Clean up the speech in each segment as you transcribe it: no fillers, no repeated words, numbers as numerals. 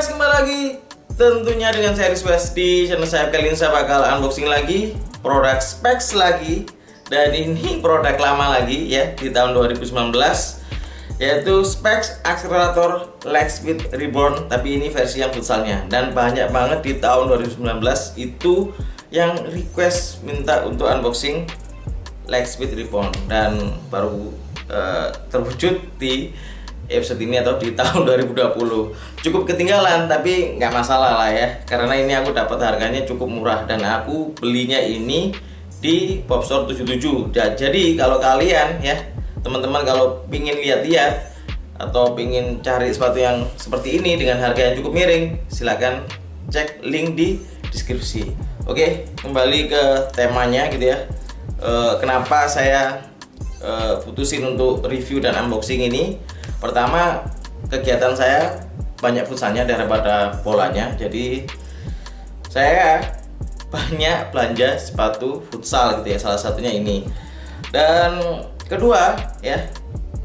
guys, kembali lagi tentunya dengan saya Rizwas di channel saya. Kali ini saya bakal unboxing lagi produk Specs lagi, dan ini produk lama lagi ya di tahun 2019, yaitu Specs akselerator Lightspeed Reborn, tapi ini versi yang futsalnya. Dan banyak banget di tahun 2019 itu yang request minta untuk unboxing Lightspeed Reborn, dan baru terwujud di episode ini atau di tahun 2020. Cukup ketinggalan, tapi nggak masalah lah ya, karena ini aku dapat harganya cukup murah dan aku belinya ini di Popstore 77. Jadi kalau kalian ya teman-teman kalau pingin lihat-lihat atau pingin cari sepatu yang seperti ini dengan harga yang cukup miring, silahkan cek link di deskripsi. Oke, kembali ke temanya gitu ya. Kenapa saya putusin untuk review dan unboxing ini? Pertama, kegiatan saya banyak futsalnya daripada bolanya, jadi saya banyak belanja sepatu futsal gitu ya, salah satunya ini. Dan kedua ya,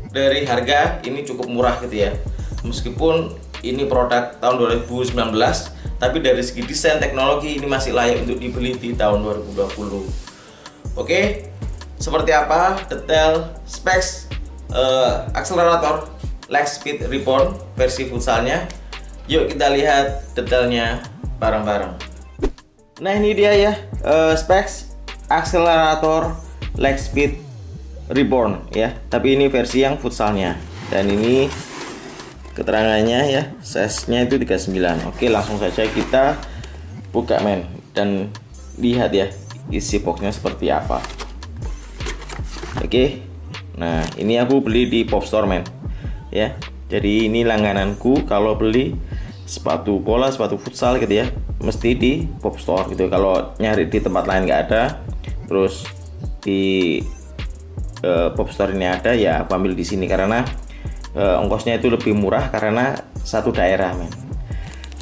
dari harga ini cukup murah gitu ya, meskipun ini produk tahun 2019, tapi dari segi desain teknologi ini masih layak untuk dibeli di tahun 2020. Oke, seperti apa detail specs akselerator Lightspeed Reborn versi futsalnya? Yuk kita lihat detailnya bareng-bareng. Nah, ini dia ya, specs akselerator Lightspeed Reborn ya, tapi ini versi yang futsalnya. Dan ini keterangannya ya, size-nya itu 39. Oke, langsung saja kita buka men, dan lihat ya isi boxnya seperti apa. Oke, nah ini aku beli di Popstore men ya, jadi ini langgananku kalau beli sepatu bola, sepatu futsal gitu ya, mesti di Popstore gitu. Kalau nyari di tempat lain nggak ada, terus di Popstore ini ada, ya aku ambil di sini karena ongkosnya itu lebih murah karena satu daerah men.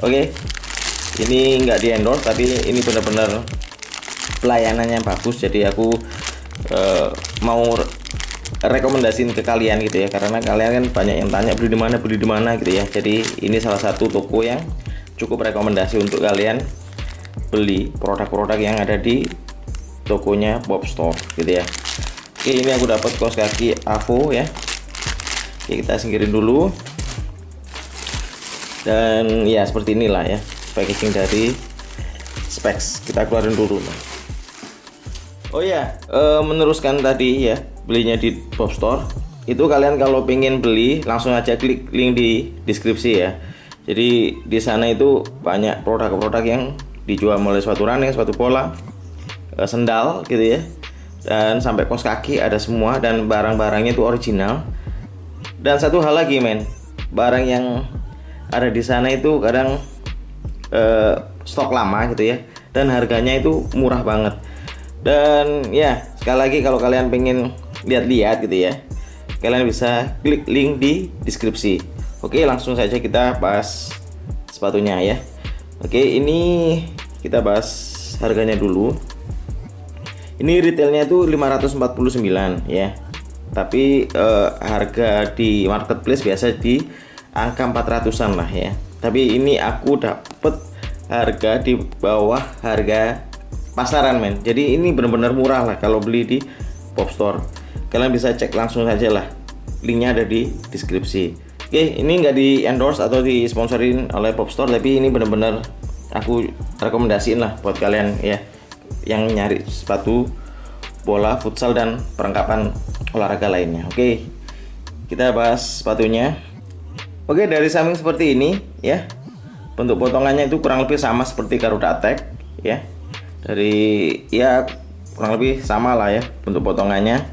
Oke, ini nggak di endorse, tapi ini benar-benar pelayanannya bagus, jadi aku mau rekomendasiin ke kalian gitu ya, karena kalian kan banyak yang tanya beli di mana gitu ya. Jadi ini salah satu toko yang cukup rekomendasi untuk kalian beli produk-produk yang ada di tokonya Popstore gitu ya. Oke, ini aku dapat kaos kaki Avo ya. Oke, kita singkirin dulu. Dan ya seperti inilah ya packaging dari Specs. Kita keluarin dulu. Oh ya, meneruskan tadi ya, belinya di Popstore. Itu kalian kalau pengen beli langsung aja klik link di deskripsi ya. Jadi di sana itu banyak produk-produk yang dijual, mulai sepatu running, sepatu bola, sendal gitu ya, dan sampai kaos kaki ada semua, dan barang-barangnya itu original. Dan satu hal lagi men, barang yang ada di sana itu kadang stok lama gitu ya, dan harganya itu murah banget. Dan ya sekali lagi kalau kalian pengen lihat-lihat gitu ya, kalian bisa klik link di deskripsi. Oke, langsung saja kita bahas sepatunya ya. Oke, ini kita bahas harganya dulu. Ini retailnya itu 549 ya, tapi harga di marketplace biasa di angka 400-an lah ya. Tapi ini aku dapet harga di bawah harga pasaran men, jadi ini benar-benar murah lah kalau beli di Popstore. Kalian bisa cek langsung saja lah, linknya ada di deskripsi. Oke, ini nggak di endorse atau di sponsorin oleh Popstore, tapi ini benar-benar aku rekomendasiin lah buat kalian ya yang nyari sepatu bola, futsal, dan perlengkapan olahraga lainnya. Oke, kita bahas sepatunya. Oke, dari samping seperti ini ya, bentuk potongannya itu kurang lebih sama seperti Garuda Attack ya. Dari ya kurang lebih sama lah ya bentuk potongannya,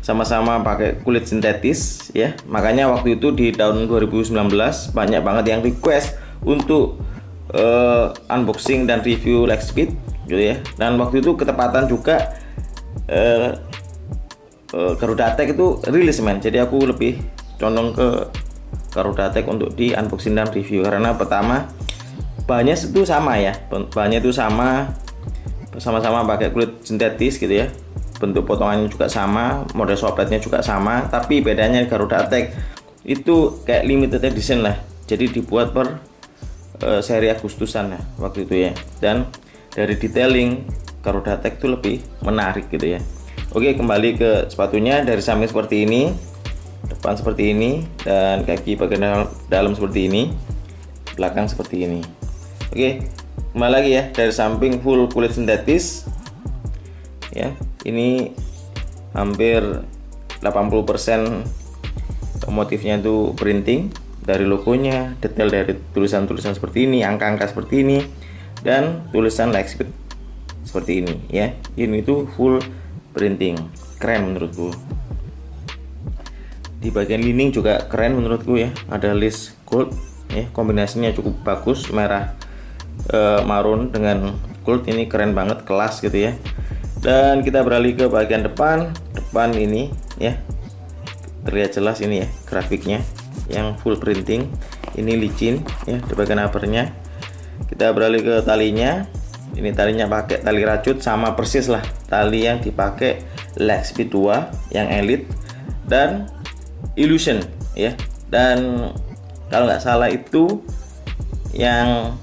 sama-sama pakai kulit sintetis ya. Makanya waktu itu di tahun 2019 banyak banget yang request untuk unboxing dan review Lightspeed gitu ya. Dan waktu itu ketepatan juga Garuda Attack itu rilis men, jadi aku lebih condong ke Garuda Attack untuk di unboxing dan review, karena pertama bahannya itu sama ya, bahannya itu sama-sama pakai kulit sintetis gitu ya, bentuk potongannya juga sama, model sopletnya juga sama. Tapi bedanya Garuda Attack itu kayak limited edition lah, jadi dibuat per seri Agustusan ya waktu itu ya. Dan dari detailing Carodatech itu lebih menarik gitu ya. Oke, kembali ke sepatunya. Dari samping seperti ini, depan seperti ini, dan kaki bagian dalam seperti ini, belakang seperti ini. Oke, kembali lagi ya. Dari samping full kulit sintetis ya. Ini hampir 80% motifnya itu printing, dari logonya, detail dari tulisan-tulisan seperti ini, angka-angka seperti ini, dan tulisan Lightspeed seperti ini ya. Ini tuh full printing, keren menurutku. Di bagian lining juga keren menurutku ya, ada list gold ya, kombinasinya cukup bagus, merah marun dengan gold, ini keren banget, kelas gitu ya. Dan kita beralih ke bagian depan ini ya, terlihat jelas ini ya grafiknya yang full printing, ini licin ya di bagian uppernya. Kita beralih ke talinya. Ini talinya pakai tali rajut, sama persis lah tali yang dipakai Lightspeed 2 yang Elite dan Illusion ya. Dan kalau nggak salah itu yang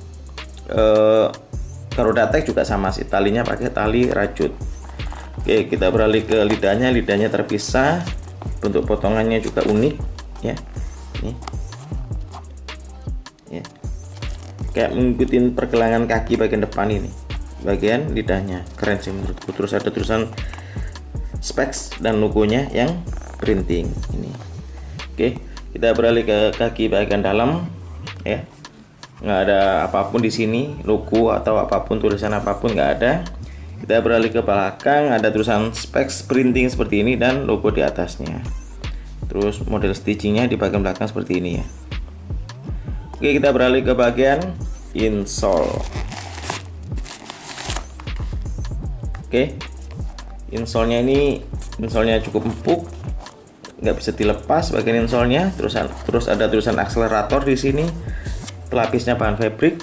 Carodatech juga sama sih, talinya pakai tali rajut. Oke, kita beralih ke lidahnya. Lidahnya terpisah, bentuk potongannya juga unik ya. Ini ya, kayak mengikuti pergelangan kaki bagian depan ini, bagian lidahnya keren sih menurutku. Terus ada tulisan specs dan logonya yang printing ini. Oke, kita beralih ke kaki bagian dalam ya. Nggak ada apapun di sini, logo atau apapun, tulisan apapun nggak ada. Kita beralih ke belakang, ada tulisan specs printing seperti ini dan logo di atasnya. Terus model stitchingnya di bagian belakang seperti ini ya. Oke, kita beralih ke bagian insole. Oke, insolnya ini cukup empuk, nggak bisa dilepas bagian insolnya. Terus ada tulisan akselerator di sini, pelapisnya bahan fabric,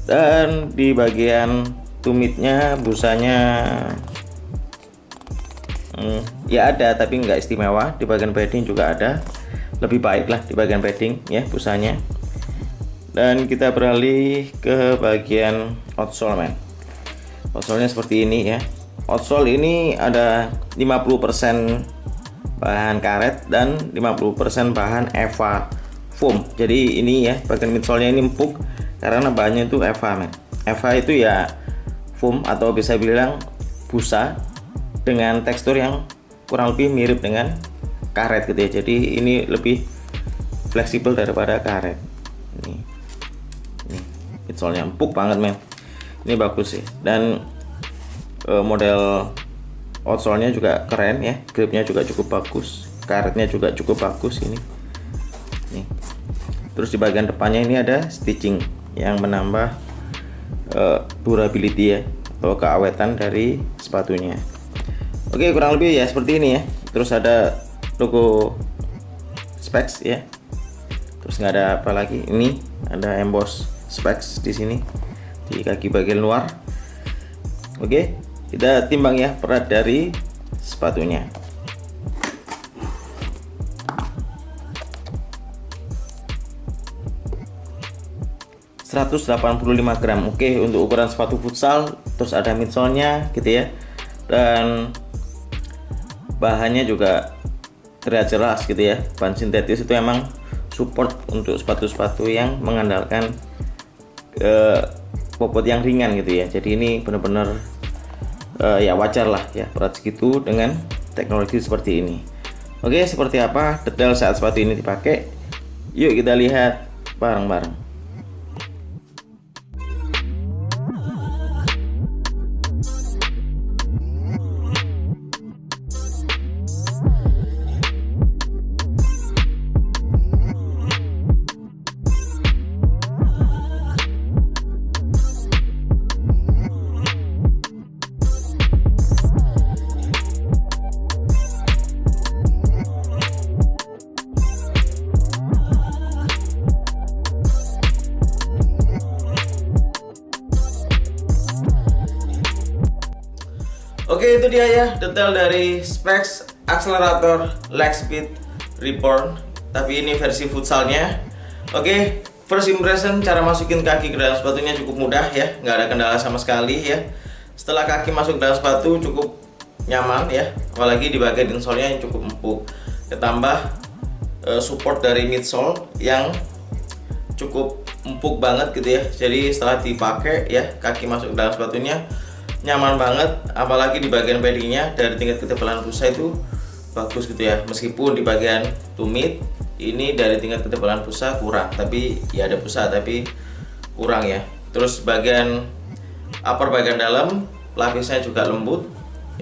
dan di bagian tumitnya busanya ya ada, tapi nggak istimewa. Di bagian padding juga ada, lebih baik lah di bagian padding ya busanya. Dan kita beralih ke bagian outsole. Outsole-nya seperti ini ya. Outsole ini ada 50% bahan karet dan 50% bahan EVA foam. Jadi ini ya, bagian midsole-nya ini empuk karena bahannya itu EVA, EVA itu ya foam atau bisa bilang busa dengan tekstur yang kurang lebih mirip dengan karet gitu ya. Jadi ini lebih fleksibel daripada karet. Ini midsole-nya empuk banget ini bagus sih. Dan model outsole-nya juga keren ya, gripnya juga cukup bagus, karetnya juga cukup bagus ini. Terus di bagian depannya ini ada stitching yang menambah durability ya, atau keawetan dari sepatunya. Oke, kurang lebih ya seperti ini ya. Terus ada logo specs ya. Terus nggak ada apa lagi, ini ada emboss specs di sini di kaki bagian luar. Oke, kita timbang ya berat dari sepatunya. ...185 gram. Oke, untuk ukuran sepatu futsal. Terus ada midsole-nya gitu ya. Dan bahannya juga terlihat jelas gitu ya. Bahan sintetis itu emang support untuk sepatu-sepatu yang mengandalkan bobot yang ringan gitu ya. Jadi ini benar-benar ya wajar lah ya berat segitu dengan teknologi seperti ini. Oke, seperti apa detail saat sepatu ini dipakai? Yuk kita lihat bareng-bareng. Oke, itu dia ya detail dari specs akselerator Lightspeed Reborn, tapi ini versi futsalnya. Oke, first impression cara masukin kaki ke dalam sepatunya cukup mudah ya, nggak ada kendala sama sekali ya. Setelah kaki masuk dalam sepatu cukup nyaman ya, apalagi di bagian insole-nya yang cukup empuk. Ditambah support dari midsole yang cukup empuk banget gitu ya. Jadi setelah dipakai ya, kaki masuk dalam sepatunya nyaman banget, apalagi di bagian paddingnya dari tingkat ketebalan busa itu bagus gitu ya. Meskipun di bagian tumit ini dari tingkat ketebalan busa kurang, tapi ya ada busa tapi kurang ya. Terus bagian upper bagian dalam lapisnya juga lembut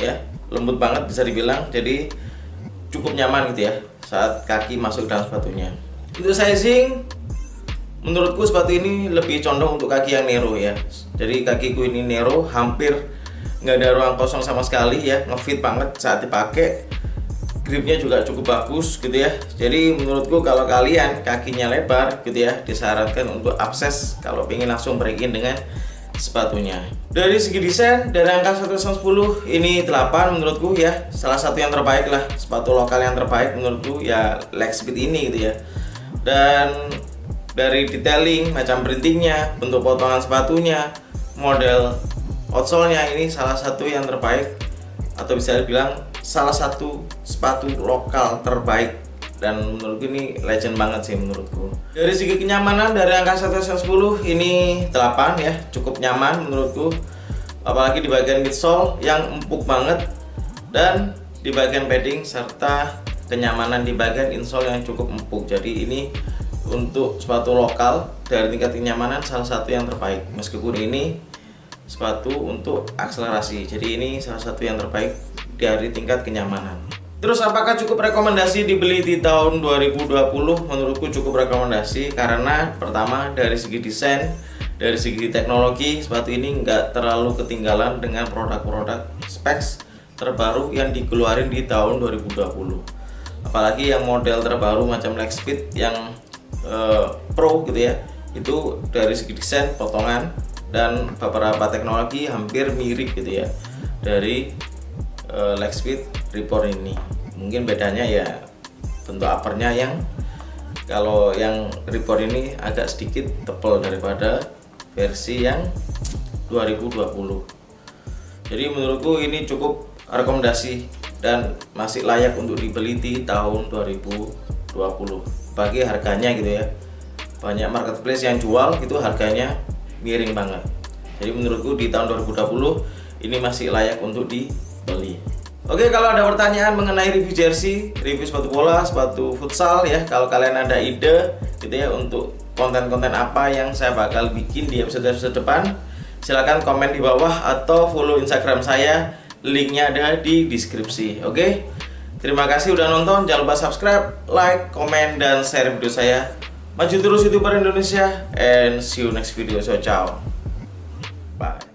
ya, lembut banget bisa dibilang. Jadi cukup nyaman gitu ya saat kaki masuk dalam sepatunya. Untuk sizing, menurutku sepatu ini lebih condong untuk kaki yang narrow ya. Jadi kakiku ini narrow, hampir nggak ada ruang kosong sama sekali ya, ngefit banget saat dipakai. Gripnya juga cukup bagus gitu ya. Jadi menurutku kalau kalian kakinya lebar gitu ya, disarankan untuk akses kalau pengen langsung break in dengan sepatunya. Dari segi desain, dari angka 1/10 ini 8 menurutku ya, salah satu yang terbaik lah, sepatu lokal yang terbaik menurutku ya Lightspeed ini gitu ya. Dan dari detailing, macam printingnya, bentuk potongan sepatunya, model outsole-nya ini salah satu yang terbaik, atau bisa dibilang salah satu sepatu lokal terbaik, dan menurutku ini legend banget sih menurutku. Dari segi kenyamanan, dari angka 1/10 ini 8 ya, cukup nyaman menurutku, apalagi di bagian midsole yang empuk banget, dan di bagian padding serta kenyamanan di bagian insole yang cukup empuk. Jadi ini untuk sepatu lokal dari tingkat kenyamanan salah satu yang terbaik, meskipun ini sepatu untuk akselerasi. Jadi ini salah satu yang terbaik dari tingkat kenyamanan. Terus apakah cukup rekomendasi dibeli di tahun 2020? Menurutku cukup rekomendasi karena pertama dari segi desain, dari segi teknologi, sepatu ini nggak terlalu ketinggalan dengan produk-produk specs terbaru yang dikeluarin di tahun 2020. Apalagi yang model terbaru macam Lightspeed yang Pro gitu ya, itu dari segi desain, potongan, dan beberapa teknologi hampir mirip gitu ya dari Lightspeed Reborn ini. Mungkin bedanya ya bentuk uppernya, yang kalau yang Reborn ini agak sedikit tebal daripada versi yang 2020. Jadi menurutku ini cukup rekomendasi dan masih layak untuk dibeli di tahun 2020 bagi harganya gitu ya. Banyak marketplace yang jual itu harganya miring banget. Jadi menurutku di tahun 2020 ini masih layak untuk dibeli. Oke, kalau ada pertanyaan mengenai review jersey, review sepatu bola, sepatu futsal ya, kalau kalian ada ide gitu ya untuk konten-konten apa yang saya bakal bikin di episode-episode depan, silahkan komen di bawah atau follow Instagram saya, linknya ada di deskripsi. Oke, terima kasih udah nonton, jangan lupa subscribe, like, komen, dan share video saya. Maju terus YouTuber Indonesia, and see you next video. So ciao, bye.